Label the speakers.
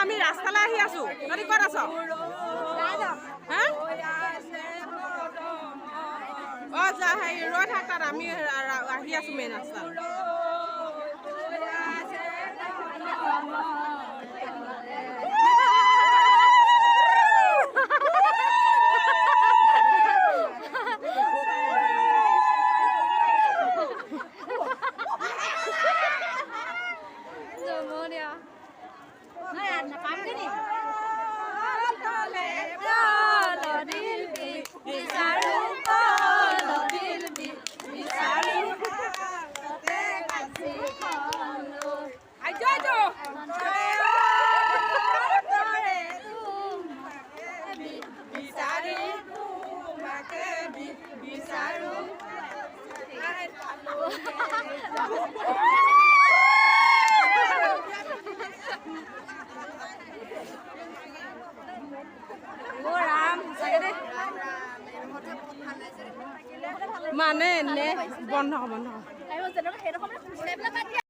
Speaker 1: আমি ৰাস্তালৈ আহি আছো তহঁতি ক'ত আছ হা অ' যা হেৰি ৰৈ থাক তাত আমি আহি আছো মেইন ৰাস্তালৈ মানে নে বন্ধ বন্ধ